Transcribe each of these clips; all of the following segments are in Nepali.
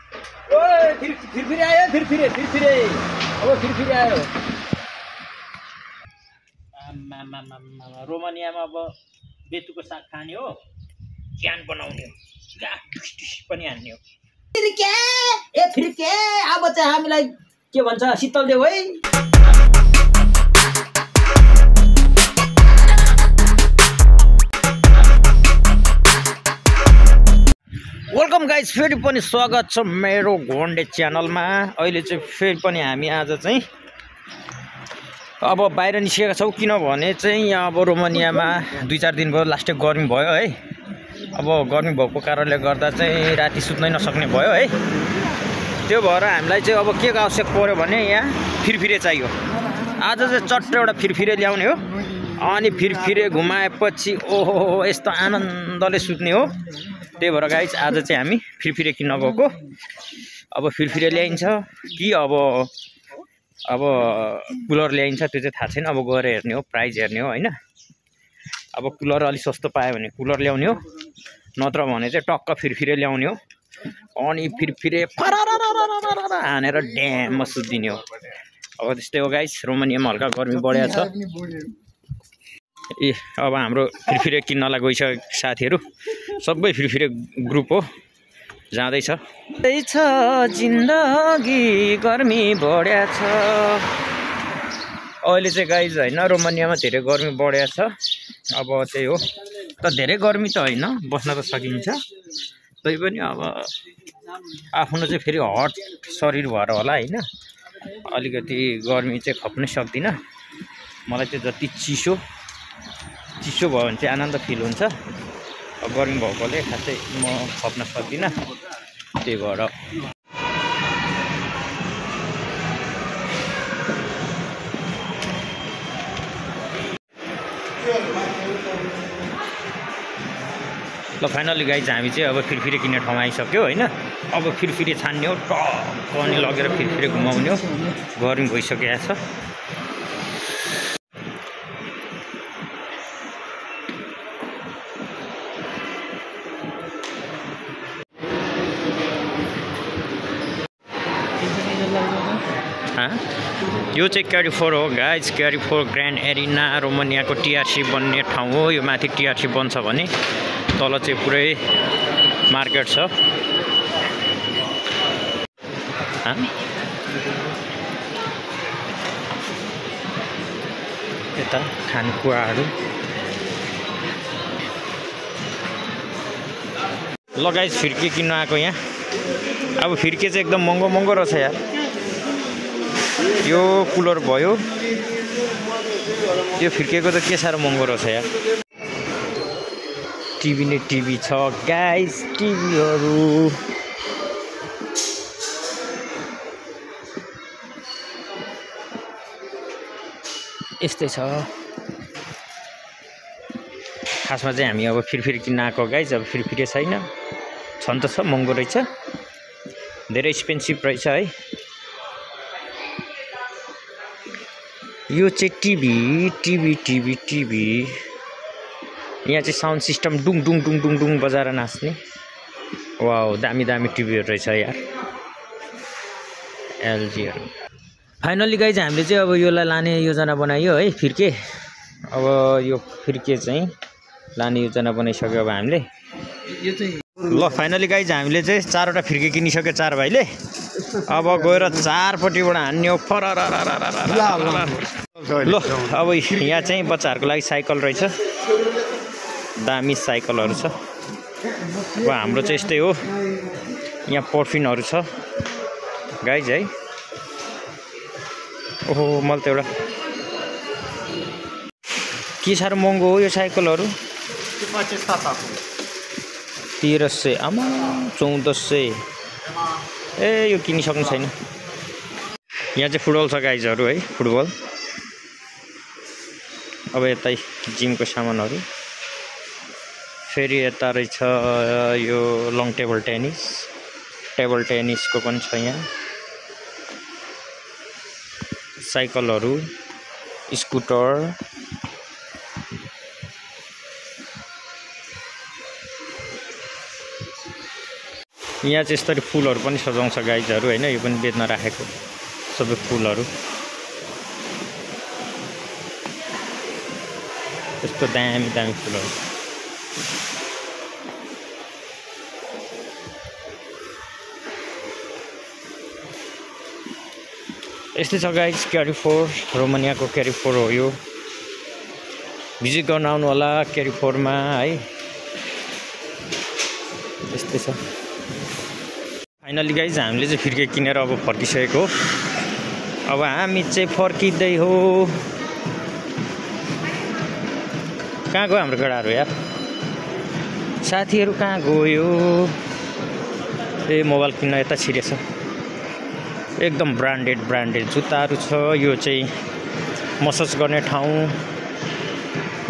ओए फिर आयो फिर अब फिर आयो रोमानियामा अब बेतुको साग खाने हो ज्यान बनाउने हो पनि हान्ने हो फिर के अब चाहिँ हामीलाई के भन्छ शीतल देऊ है वेलकम गाइज फेरि पनि स्वागत छ मेरो घोन्डे च्यानलमा। अहिले चाहिँ फेरि पनि हामी आज चाहिँ अब बाहिर निस्केका छौँ किनभने चाहिँ यहाँ अब रोमानियामा 2-4 दिन भयो लास्टै गर्मी भयो है। अब गर्मी भएको कारणले गर्दा चाहिँ राति सुत्नै नसक्ने भयो है। त्यो भएर हामीलाई चाहिँ अब के आवश्यक पर्यो भने यहाँ फिरफिरे चाहियो। आज चाहिँ चट्ट एउटा फिरफिरे ल्याउने हो अनि फिरफिरे घुमाएपछि ओहो यस्तो आनन्दले सुत्ने हो। त्यही भएर गाइज आज चाहिँ हामी फिरफिरे किन्न गएको। अब फिरफिरे ल्याइन्छ कि अब कुलर ल्याइन्छ त्यो चाहिँ थाहा छैन। अब गएर हेर्ने हो प्राइस हेर्ने हो हैन। अब कुलर अलि सस्तो पायो भने कुलर ल्याउने हो नत्र भने चाहिँ टक्क फिरफिरे ल्याउने हो अनि फिरफिरे हानेर ड्याममा सुत्दिने हो। अब त्यस्तै हो गाइज रोमानियामा हल्का गर्मी बढेको छ। ए अब हाम्रो फिरफिरे किन्नलाई गइसकेको साथीहरू सबै फिरफिरे ग्रुप हो जाँदैछ। त्यही छ जिन्दगी गर्मी बढ्या छ अहिले चाहिँ गाइज हैन रोमानियामा धेरै गर्मी बढ्या छ। अब त्यही हो त धेरै गर्मी त हैन बस्न त सकिन्छ तै पनि अब आफ्नो चाहिँ फेरि हट शरीर भएर होला हैन अलिकति गर्मी चाहिँ खप्नै सक्दिन। मलाई चाहिँ जति चिसो भयो भने चाहिँ आनन्द फिल हुन्छ। अब गर्मी भएकोले खासै म खप्न सक्दिनँ त्यही भएर ल फाइनली गाइज हामी चाहिँ अब फिरफिरे किन्ने ठाउँमा आइसक्यो हैन। अब फिरफिरे छान्ने हो टक्क अनि लगेर फिरफिरे घुमाउने हो। गर्मी भइसकेको छ। यो चाहिँ क्यारिफोर हो गाइज। क्यारिफोर ग्रान्ड एरिना रोमानियाको टिआरसी बन्ने ठाउँ हो। यो माथि टिआरसी बन्छ भने तल चाहिँ पुरै मार्केट छ। यता खानेकुराहरू ल गाइज फिर्के किन्न आएको यहाँ। अब फिर्के चाहिँ एकदम महँगो रहेछ यार। यो कुलर भयो यो फिर्केको त के साह्रो महँगो रहेछ यार। टिभी नै टिभी छ गाइज। टिभीहरू यस्तै छ खासमा चाहिँ हामी अब फिरफिरे किन्न आएको गाइज। अब फिरफिरे छैन छन् त छ महँगो रहेछ धेरै एक्सपेन्सिभ रहेछ है। यो चाहिँ टिभी यहाँ चाहिँ साउन्ड सिस्टम डुङ डुङ डुङ डुङ डुङ बजाएर नाच्ने वाउ दामी टिभीहरू रहेछ यार एलजीहरू। फाइनली गाइज हामीले चाहिँ अब योलाई लाने योजना बनायो है फिर्के। अब यो फिर्के चाहिँ लाने योजना बनाइसक्यो अब हामीले। ल फाइनली गाइज हामीले चाहिँ 4वटा फिर्के किनिसक्यो 4 भाइले। अब गएर 4पट्टिबाट हान्ने हो फर। ल अब यहाँ चाहिँ बच्चाहरूको लागि साइकल रहेछ दामी साइकलहरू छ। अब हाम्रो चाहिँ यस्तै हो यहाँ पर्फिनहरू छ गाइज है। ओहो मैले त एउटा के साह्रो महँगो हो यो साइकलहरू 1300 आमा 1400 ए यो किनिसक्नु छैन। यहाँ चाहिँ फुटबल छ गाइजहरू है फुटबल। अब यतै जिमको सामानहरू फेरि यता रहेछ यो लङ टेबल टेनिसको पनि छ यहाँ। साइकलहरू स्कुटर यहाँ चाहिँ यसरी फुलहरू पनि सजाउँछ गाइजहरू हैन। यो पनि बेच्न राखेको सबै फुलहरू यस्तो दामी दामी फुलहरू। यस्तै छ गाइज क्यारिफोर, रोमानियाको क्यारिफोर हो यो। भिजिट गर्न आउनु होला क्यारिफोरमा है। यस्तै छ। फाइनली गाइज हामीले चाहिँ फिर्के किनेर अब फर्किसकेको। अब हामी चाहिँ फर्किँदै हो। कहाँ गयो हाम्रो केटाहरू यार? साथीहरू कहाँ गयो? ए मोबाइल किन्न यता छिरेछ। एकदम ब्रान्डेड जुत्ताहरू छ। यो चाहिँ मसाज गर्ने ठाउँ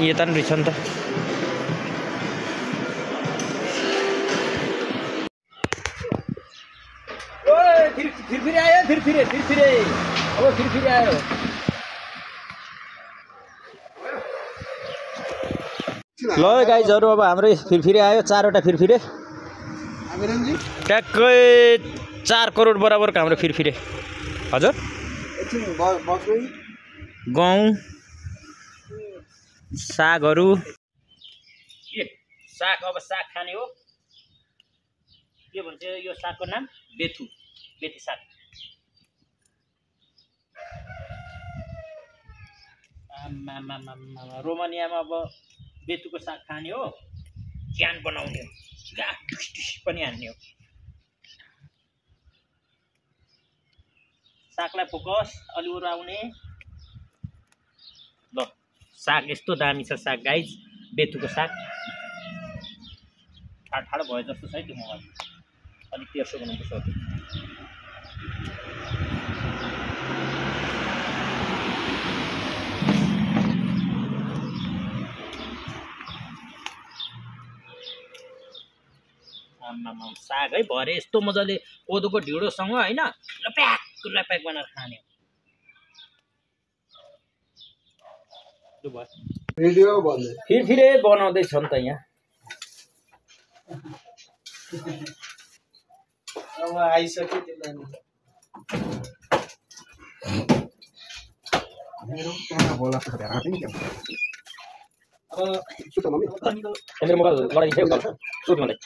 यता पनि रहेछ नि त। फिर आयो फिर अब फिर आयो। ल गाइजहरू अब हाम्रो फिरफिरे आयो। 4वटा फिरफिरे ट्याक्कै 4 करोड बराबरको हाम्रो फिरफिरे। हजुर गहुँ सागहरू साग। अब साग खाने हो। के भन्छ यो सागको नाम? बेथी साग। रोमानियामा अब बेथुको साग खाने हो। ज्यान बनाउने हो। पनि हान्ने हो। सागलाई फोकस अलि उराउने। ल साग यस्तो दामी छ साग गाइज। बेथुको साग ठाडो भयो जस्तो छ है त्यो मोबाइल। अलिक तेर्सो बनाउनुपर्छ। साग है भरे यस्तो मजाले कोदोको ढिँडोसँग हैन लप्याक बनाएर खाने हो। फिरफिरे बनाउँदैछ नि त यहाँ। अब आइसक्यो त्यो मेरो मोबाइल लडाइदिन्छ सोध्नु मलाई।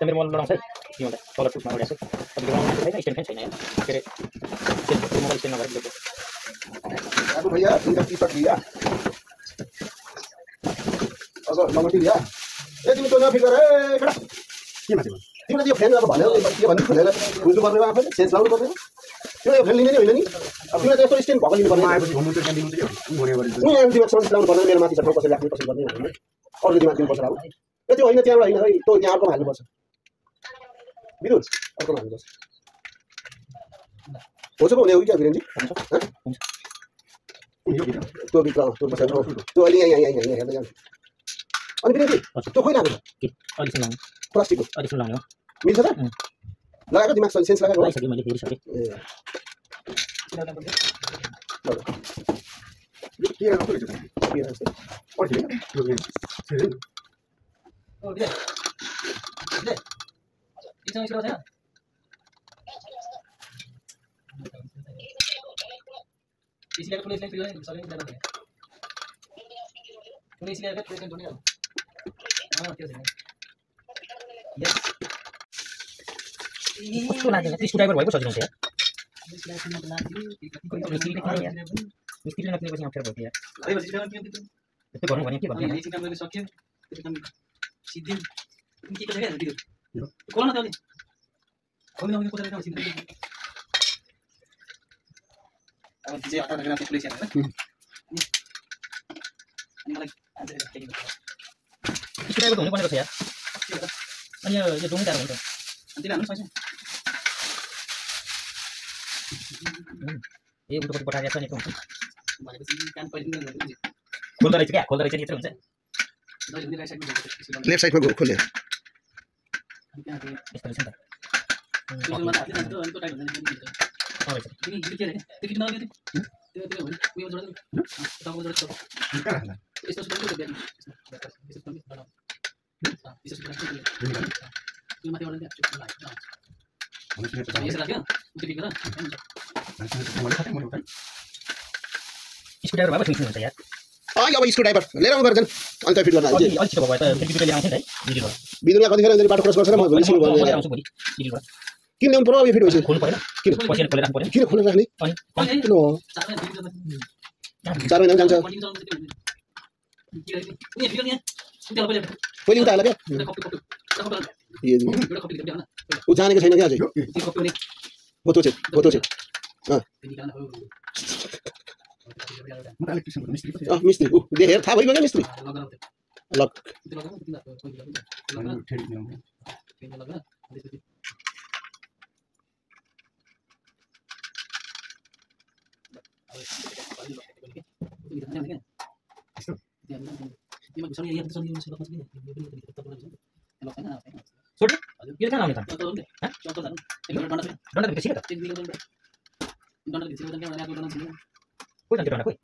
मेरो मोबाइल लडाउँछ है के भन्दा तल टुकमा गइरहेको छ। तपाईँको छैन स्ट्यान्ड फ्यान छैन यहाँ के अरे मोबाइल स्ट्यान्ड नगरेर दिएको। अब भैया तिमीले टी-सर्ट लिया अगर नगटी लिया ए तिमी त नफिक गर ए केटा के माथि तिमीले यो फ्यान अब भन्यो के भन्नु खोलेर बुझ्नु पर्ने आफैले चेन्ज लाउनु पर्ने। त्यो यो फ्यान लिने नि होइन नि। अब तिमीले त्यस्तो स्ट्यान्ड भएको लिनु पर्ने। आएपछि घुम्नु चाहिँ दिनु चाहिँ हुने गरे नि तिमीले सर्भिस लाउनु पर्ने। मेरो माथि छ कसैले राख्नु कसैले गर्ने होइन। अरु दिमाग दिनुपर्छ अब। ए त्यो होइन त्यहाँबाट होइन है त्यो यहाँ अर्कोमा हाल्नुपर्छ। विरुद्ध अर्कोमा हाल्नुपर्छ। होछ पो हुने हो कि क्या वीरेनजी? हुन्छ त्यो भित्र त्यो अहिले यहाँ हेर्दै जान्छ। अनि वीरेनजी त्यो खोइ लाग्यो अलिकति लाउने प्लास्टिकको अलिकति लाउने हो। मिल्छ त? लगाएको दिमाग सेन्स लगाएको लगाइसकेँ मैले हेरिसकेँ। ए के गर्नु रहेछ के रहेछ पढ्थे त्यो के ओ दे इसँग इस्रो छैन इसलिए पुलिस ने फिर सभी इधर है पुलिस इसलिए का प्रेजेंट होने हां क्या है यस कस्तो लाग्दैन त्यो स्क्रुड्राइभर भएको सजिलो हुन्छ यार। मिस्त्रीले नकिनेपछि अप्ठ्यारो भयो यार। यस्तो गर्नु भने के भन्नु यही काम गर्न सक्यो एकदम सिधै के को जग्गा भिडियो कोन न तले कोन न कोन न सिधै अब चाहिँ हटाएर राख्न पुलिस हेर्नु हैन अनि मलाई आन्सर चाहियो स्क्रुड्राइभर हुनु पर्ने रहेछ यार। अनि यो डोङ तार हुन्छ अनि तिमीले हाल्नु सक्छ ए उल्टोपट्टि पठाएको छ नि हुन्छ खोल्दो रहेछ क्या खोल्दो रहेछ नि यत्रो हुन्छ लेफ्ट साइडमा खोले यस्तो रहेछ नि स्क्रुड्राइभर भए फिट हुन्छ यार अब स्क्रुड्राइभर लिएर आउनु पर्छ अनि त फिट गर्न अलि छिटो भयो त फेरि ल्याउँछ नि है दिदीबाट बिजुलीमा कतिखेर यहाँनिर बाटो क्रस गर्छ र म भोलि सुरु गर्छु आउँछु भोलि दिदीबाट किन ल्याउनु पर्यो अब यो फिट भइसक्यो खोल्नु परेन किन पसिना खोलेर राख्नु परेन किन खोलेर राख्ने अनि किन हो 4 महिना जान्छ पहिले उता हाल क्या ऊ जानेको छैन क्या अझै बोतो चाहिँ मिस्त्री ऊ देखेर थाहा भइगयो क्या मिस्त्री लक छोडी यो कहाँ लाउने त डन्डा भित्र सिक्यो त कोही जान्छ डन्डा कोही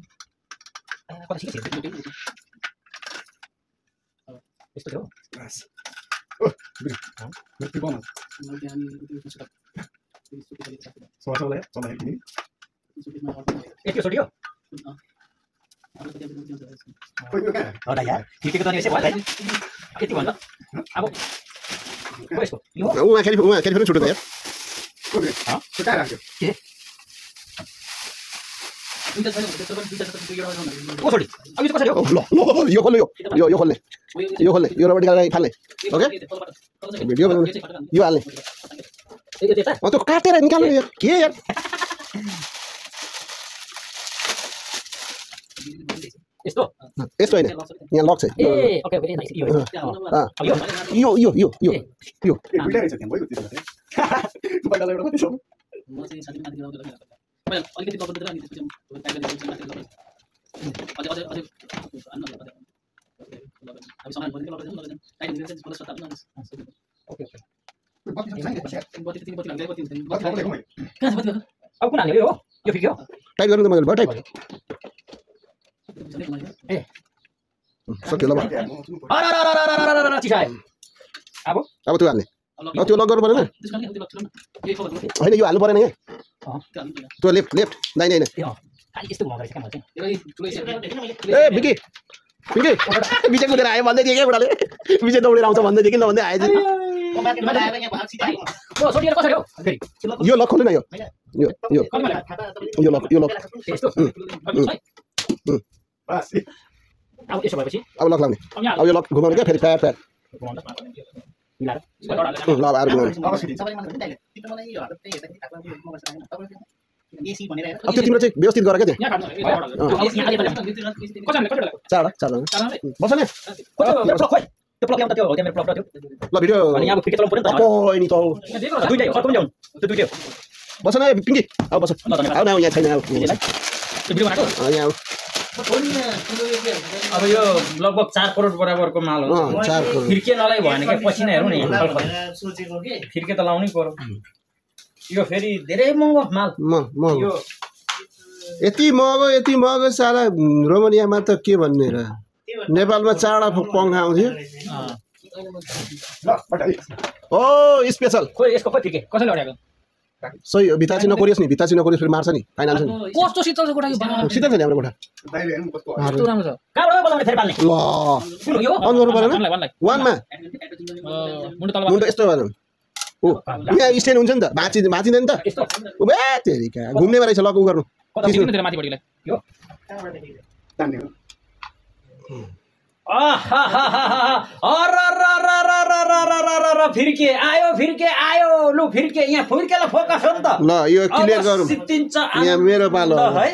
कता सिक्यो यस्तो थियो यति छोडियो यार ठिकैको त नि यसै भयो यति भन्दा अब यसको यो उहाँ खेली फेरि छुट्यो त यार ओ छोडी अब यो कसरी हो ल यो खोल्ने यो खोल्ने यो रबडी गाडी फाल्ने ओके भिडियो बनाउने यो हाल्ने त्यो काटेर निकाल्नु यार के यार यस्तो होइन यहाँ लक छ ए ओके ओके नाइस यो अब कुन हाल्ने हो यो फिक्यो टाइप गर्नु त मैले भयो टाइप ए सक्यो ल अरे चिसाए अब त्यो हाल्ने त्यो लक गर्नु परेन होइन यो हाल्नु परेन यहाँ त्यो लेफ्ट दाहिने होइन यस्तो घुमाउँदो रहेछ क्या मलाई ए भिकी विजय कुदेर आयो भन्दै थिएँ क्या बुढाले विजय दौडेर आउँछ भन्दै थिएँ कि नभन्दै आएछ यो लक खोल्नु न यो लक अब यसो भएपछि अब लक लाउने अब यो लक घुमाउने क्या फेरि प्यार ल अब घुमाउने अब त्यो तिम्रो चाहिँ व्यवस्थित गर क्या चारजना बस नि ल भिडियो बस न पिङ्की अब बस आऊ न यहाँ छैन यहाँ अब यो लगभग 4 करोड बराबरको माल हो 4 करोड फिर्के नलाइ भएन क्या पसिना हेरौँ न फिर्के त लाउनै पर्यो यो फेरि धेरै महँगो माल यो यति महँगो साला रोमानियामा त के भन्ने र नेपालमा चाडा पङ्खा आउँथ्यो ओ स्पेशल खोइ यसको खोइ फिर्के कसैले अड्याएको सही भिताची नकोरियोस् नि फेरि मार्छ नि फाइनल छ नि कस्तो शीतल छ गोटा शीतल छ नि हाम्रो गोटा कस्तो राम्रो छ कहाँबाट बनाउने फेरि पाल्ने ल अन गर्नु परेन वानमा मुन्टो यस्तो भएन ओ यहाँ स्ट्यान्ड हुन्छ नि त भाँचिँदैन नि त उबे तेरिका घुम्ने रहेछ लक उ गर्नु माथिपट्टिलाई यो फिर्के आयो लु फिर्के यहाँ फिर्केलाई फोकस हो नि त ल यो क्लियर गरौँ यहाँ मेरो पालो है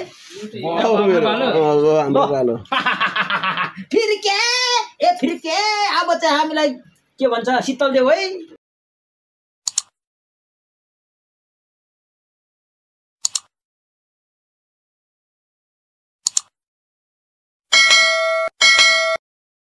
हाम्रो पालो फिर्के अब चाहिँ हामीलाई के भन्छ शीतल देऊ है